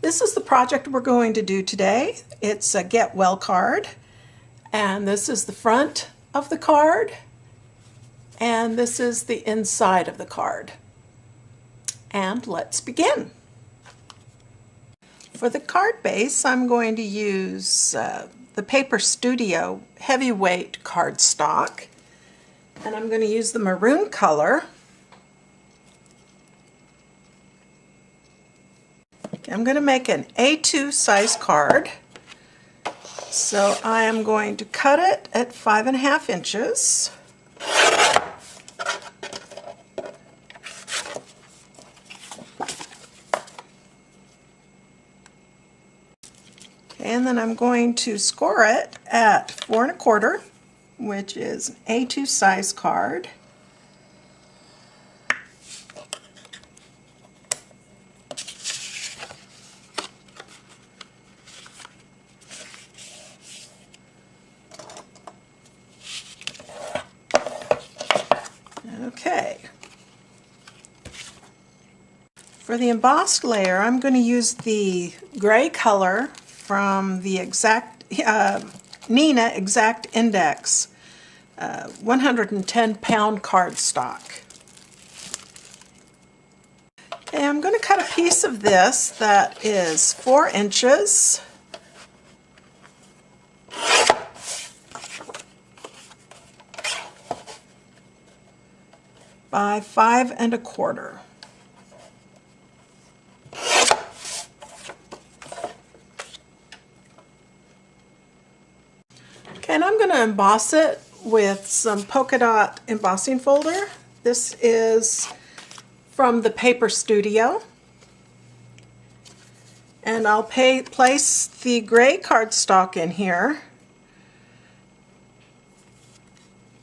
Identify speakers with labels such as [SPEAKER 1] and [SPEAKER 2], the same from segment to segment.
[SPEAKER 1] This is the project we're going to do today. It's a Get Well card, and this is the front of the card, and this is the inside of the card. And let's begin. For the card base, I'm going to use the Paper Studio heavyweight cardstock, and I'm going to use the maroon color. I'm going to make an A2 size card, so I am going to cut it at 5.5 inches. And then I'm going to score it at 4.25, which is an A2 size card. Okay. For the embossed layer, I'm going to use the gray color from the Neena Exact Index 110-pound cardstock. Okay, I'm going to cut a piece of this that is 4 inches by 5.25. Okay, and I'm going to emboss it with some polka dot embossing folder. This is from the Paper Studio. And I'll place the gray cardstock in here.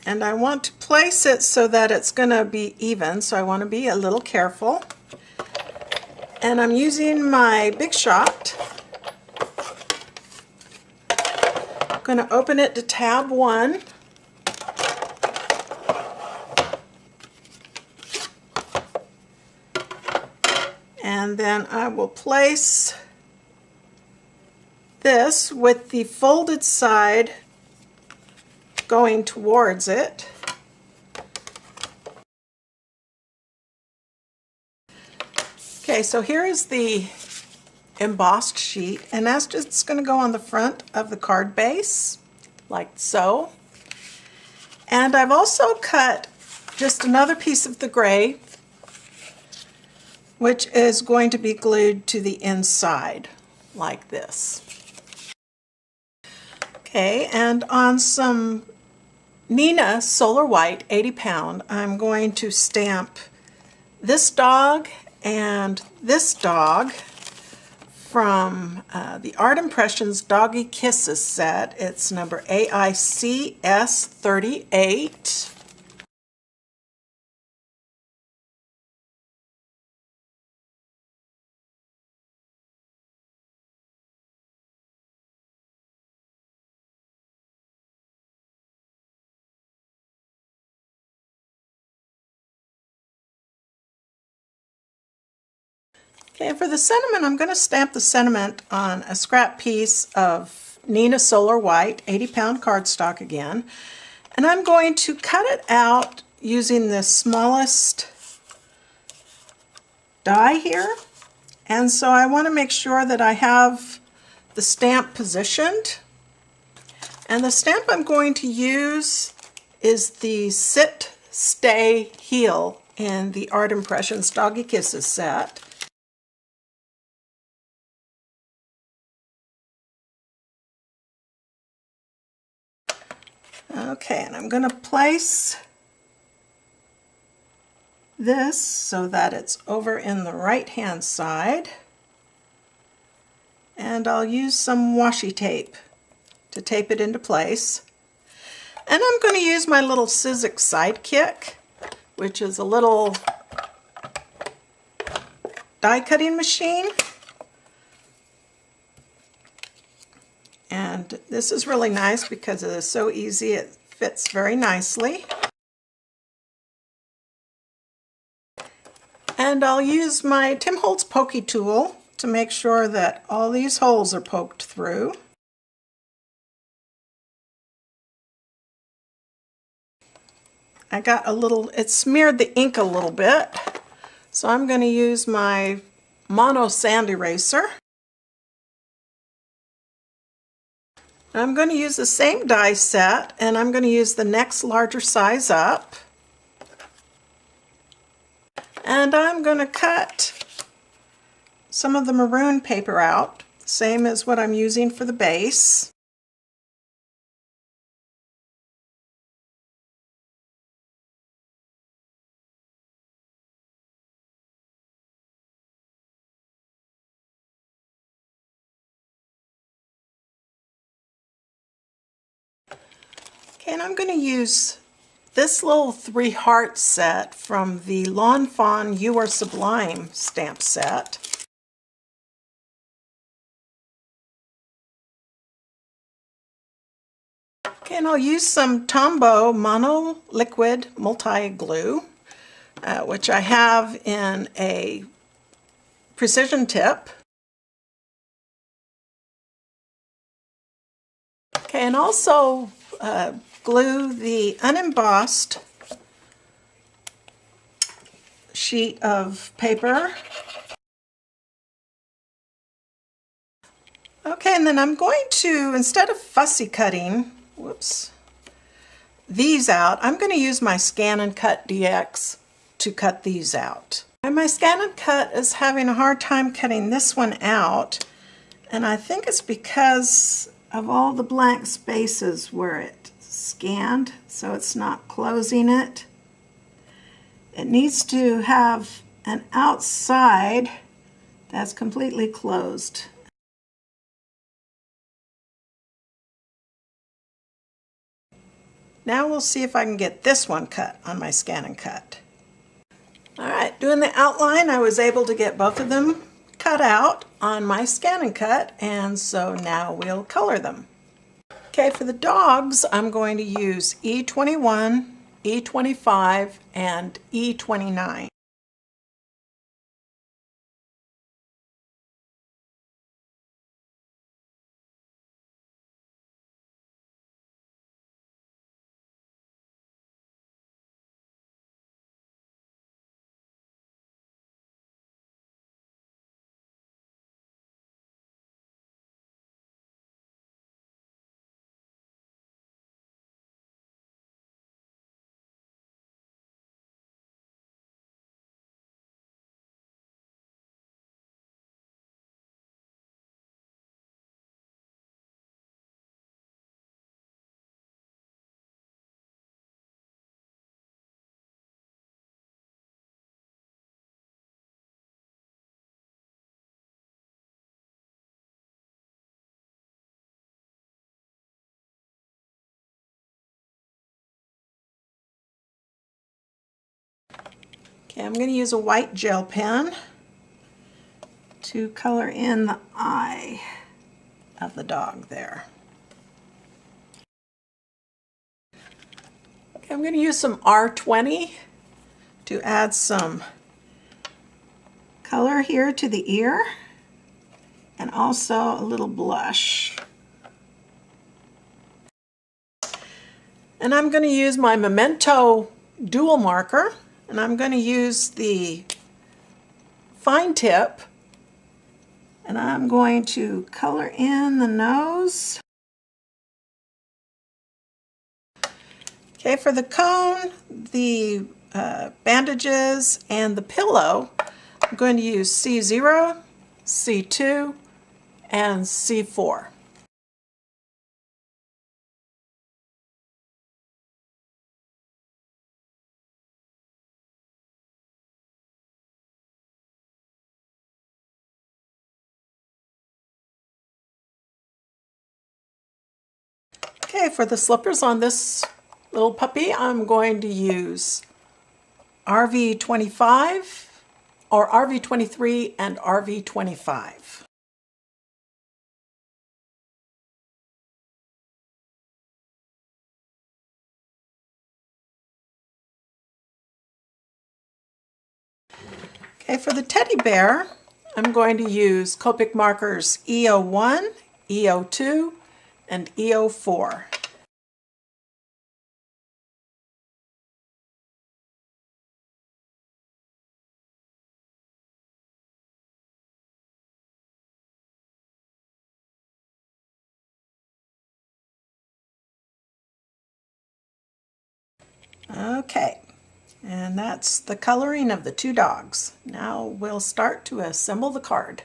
[SPEAKER 1] And I want to place it so that it's going to be even, so I want to be a little careful. And I'm using my Big Shot. I'm going to open it to tab 1. And then I will place this with the folded side going towards it. Okay, so here is the embossed sheet, and that's just going to go on the front of the card base, like so. And I've also cut just another piece of the gray, which is going to be glued to the inside, like this. Okay, and on some Neena Solar White 80-pound, I'm going to stamp this dog and this dog from the Art Impressions Doggie Kisses set. It's number AICS 38. Okay, and for the sentiment, I'm going to stamp the sentiment on a scrap piece of Neena Solar White 80-pound cardstock again, and I'm going to cut it out using the smallest die here. And so I want to make sure that I have the stamp positioned. And the stamp I'm going to use is the Sit, Stay, Heal in the Art Impressions Doggie Kisses set. Okay, and I'm going to place this so that it's over in the right hand side, and I'll use some washi tape to tape it into place. And I'm going to use my little Sizzix Sidekick, which is a little die cutting machine. And this is really nice because it is so easy, it fits very nicely. And I'll use my Tim Holtz Pokey tool to make sure that all these holes are poked through. I got a little, it smeared the ink a little bit, so I'm going to use my mono sand eraser. I'm going to use the same die set, and I'm going to use the next larger size up. And I'm going to cut some of the maroon paper out, same as what I'm using for the base. Okay, and I'm going to use this little 3 heart set from the Fawn Are Sublime stamp set. Okay, and I'll use some Tombow Mono Liquid Multi-Glue, which I have in a precision tip. Okay, and also glue the unembossed sheet of paper. Okay, and then I'm going to, instead of fussy cutting, these out, I'm going to use my Scan and Cut DX to cut these out. And my Scan and Cut is having a hard time cutting this one out, and I think it's because of all the blank spaces where it scanned, so it's not closing it. It needs to have an outside that's completely closed. Now we'll see if I can get this one cut on my Scan and Cut. Alright, doing the outline, I was able to get both of them cut out on my Scan and Cut, and so now we'll color them. Okay, for the dogs, I'm going to use E21, E25, and E29. Okay, I'm going to use a white gel pen to color in the eye of the dog there. Okay, I'm going to use some R20 to add some color here to the ear, and also a little blush. And I'm going to use my Memento dual marker, and I'm going to use the fine tip, and I'm going to color in the nose. Okay, for the cone, the bandages, and the pillow, I'm going to use C0, C2, and C4. Okay, for the slippers on this little puppy, I'm going to use RV25, or RV23 and RV25. Okay, for the teddy bear, I'm going to use Copic markers EO1, EO2, and EO4. Okay, and that's the coloring of the two dogs. Now we'll start to assemble the card.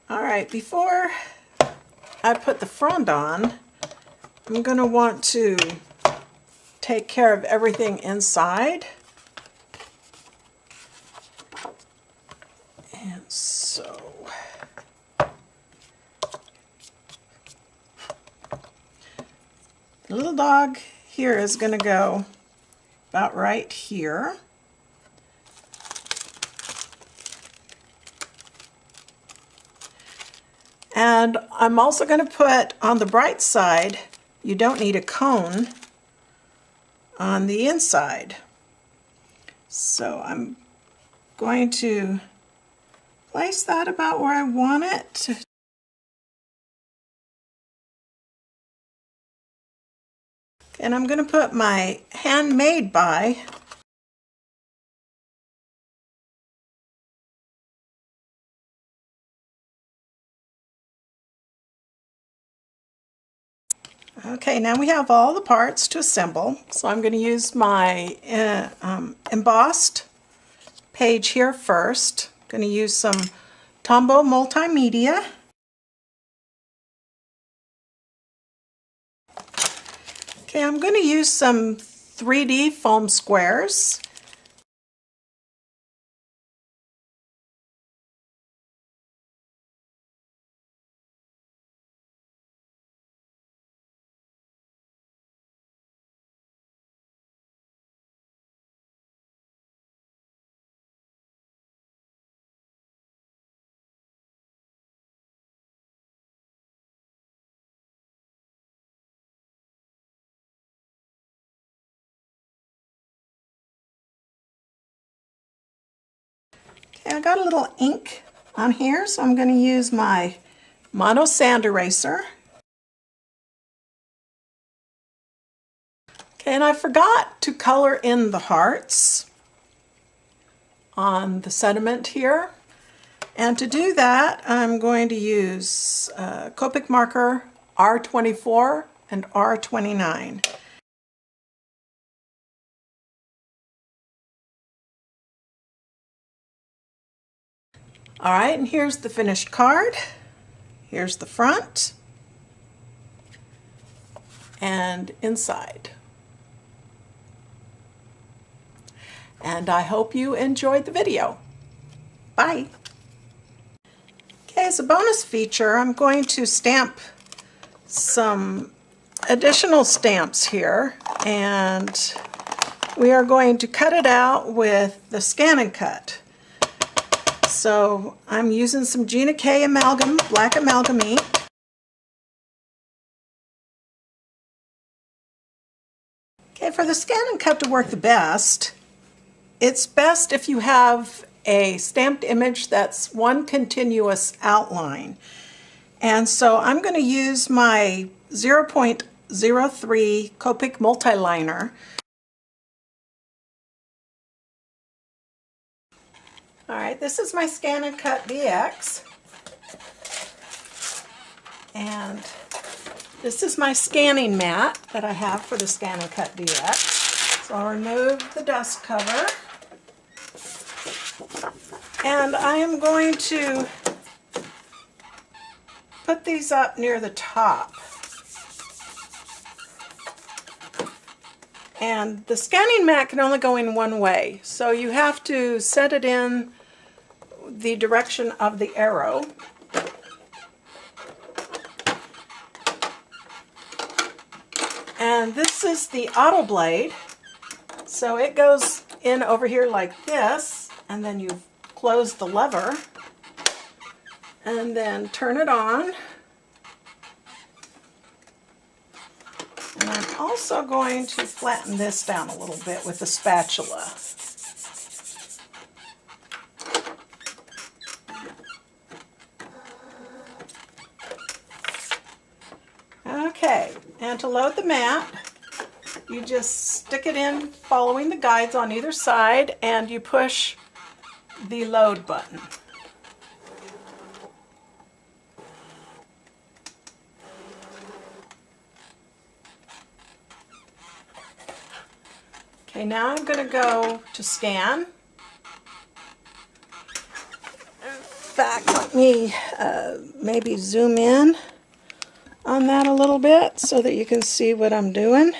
[SPEAKER 1] All right, before I put the front on, I'm going to want to take care of everything inside. And so the little dog here is going to go about right here. And I'm also going to put on the bright side, you don't need a cone on the inside. So I'm going to place that about where I want it. And I'm going to put my handmade by Okay, now we have all the parts to assemble. So I'm going to use my embossed page here first. I'm going to use some Tombow Multimedia. Okay, I'm going to use some 3D foam squares. Okay, I got a little ink on here, so I'm going to use my Mono Sand Eraser. Okay, and I forgot to color in the hearts on the sediment here. And to do that, I'm going to use Copic marker R24 and R29. All right, and here's the finished card. Here's the front and inside. And I hope you enjoyed the video. Bye. Okay, as a bonus feature, I'm going to stamp some additional stamps here, and we are going to cut it out with the Scan and Cut. So I'm using some Gina K Amalgam, black amalgam ink. Okay, for the Scan and Cut to work the best, it's best if you have a stamped image that's one continuous outline. And so I'm going to use my 0.03 Copic multiliner. All right, this is my Scan and Cut DX. And this is my scanning mat that I have for the Scan and Cut DX. So I'll remove the dust cover. And I am going to put these up near the top. And the scanning mat can only go in one way, so you have to set it in the direction of the arrow. And this is the auto blade, so it goes in over here like this, and then you close the lever and then turn it on. And I'm also going to flatten this down a little bit with the spatula. Okay, and to load the mat, you just stick it in following the guides on either side, and you push the load button. Okay, now I'm going to go to scan. In fact, let me maybe zoom in on that a little bit so that you can see what I'm doing.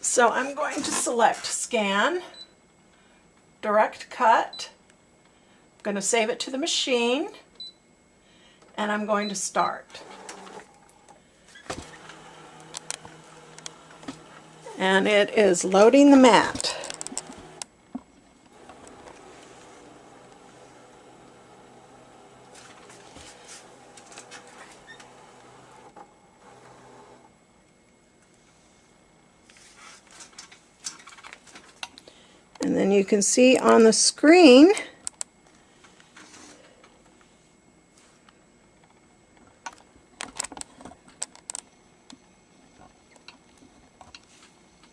[SPEAKER 1] So I'm going to select Scan, Direct Cut. I'm going to save it to the machine, and I'm going to start. And it is loading the mat. And then you can see on the screen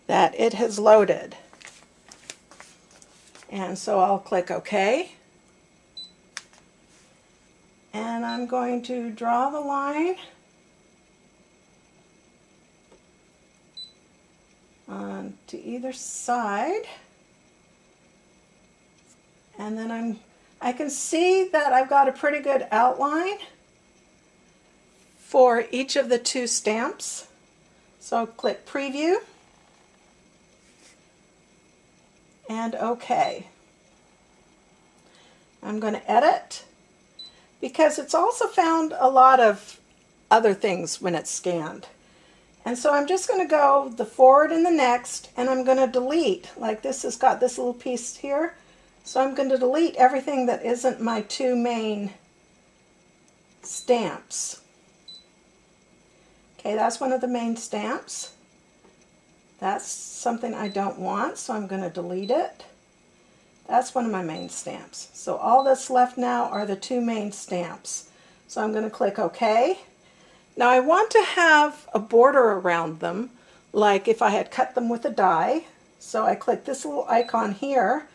[SPEAKER 1] that it has loaded. And so I'll click OK. And I'm going to draw the line on to either side. And then I can see that I've got a pretty good outline for each of the two stamps. So I'll click Preview and OK. I'm going to edit because it's also found a lot of other things when it's scanned. And so I'm just going to go the forward and the next, and I'm going to delete. Like this has got this little piece here. So I'm going to delete everything that isn't my two main stamps. Okay, that's one of the main stamps. That's something I don't want, so I'm going to delete it. That's one of my main stamps. So all that's left now are the two main stamps. So I'm going to click OK. Now I want to have a border around them, like if I had cut them with a die. So I click this little icon here,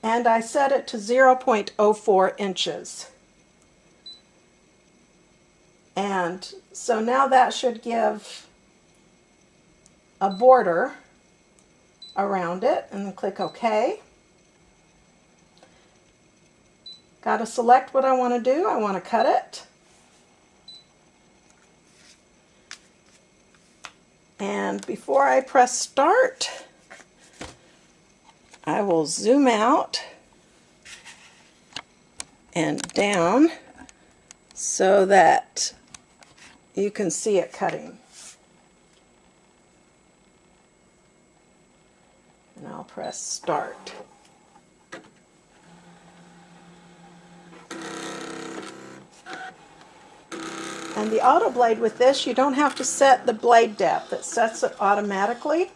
[SPEAKER 1] and I set it to 0.04 inches. And so now that should give a border around it, and then click OK. Got to select what I want to do. I want to cut it. And before I press start, I will zoom out and down so that you can see it cutting. And I'll press start. And the auto blade with this, you don't have to set the blade depth. It sets it automatically.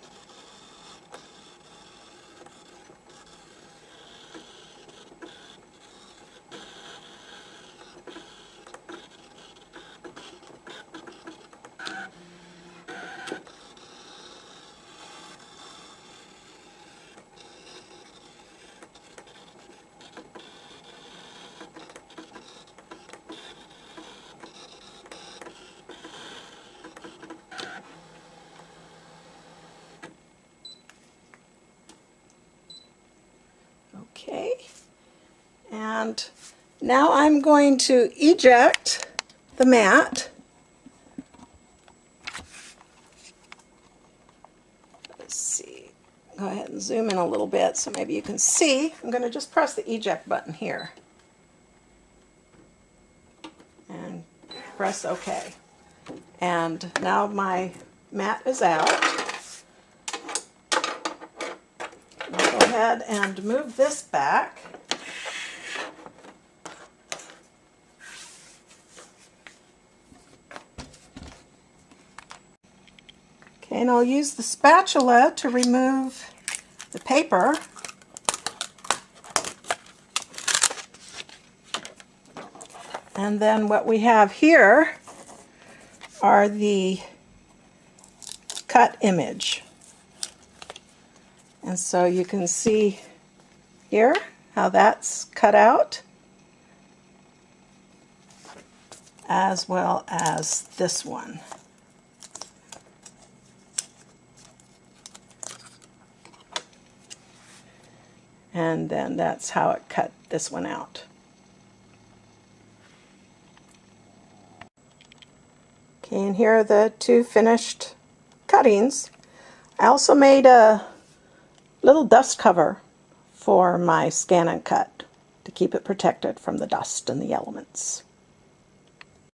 [SPEAKER 1] Okay, and now I'm going to eject the mat. Let's see, go ahead and zoom in a little bit so maybe you can see. I'm going to just press the eject button here and press OK. And now my mat is out. Go ahead and move this back. Okay, and I'll use the spatula to remove the paper. And then what we have here are the cut image. And so you can see here how that's cut out, as well as this one. And then that's how it cut this one out. Okay, and here are the two finished cuttings. I also made a little dust cover for my Scan and Cut to keep it protected from the dust and the elements.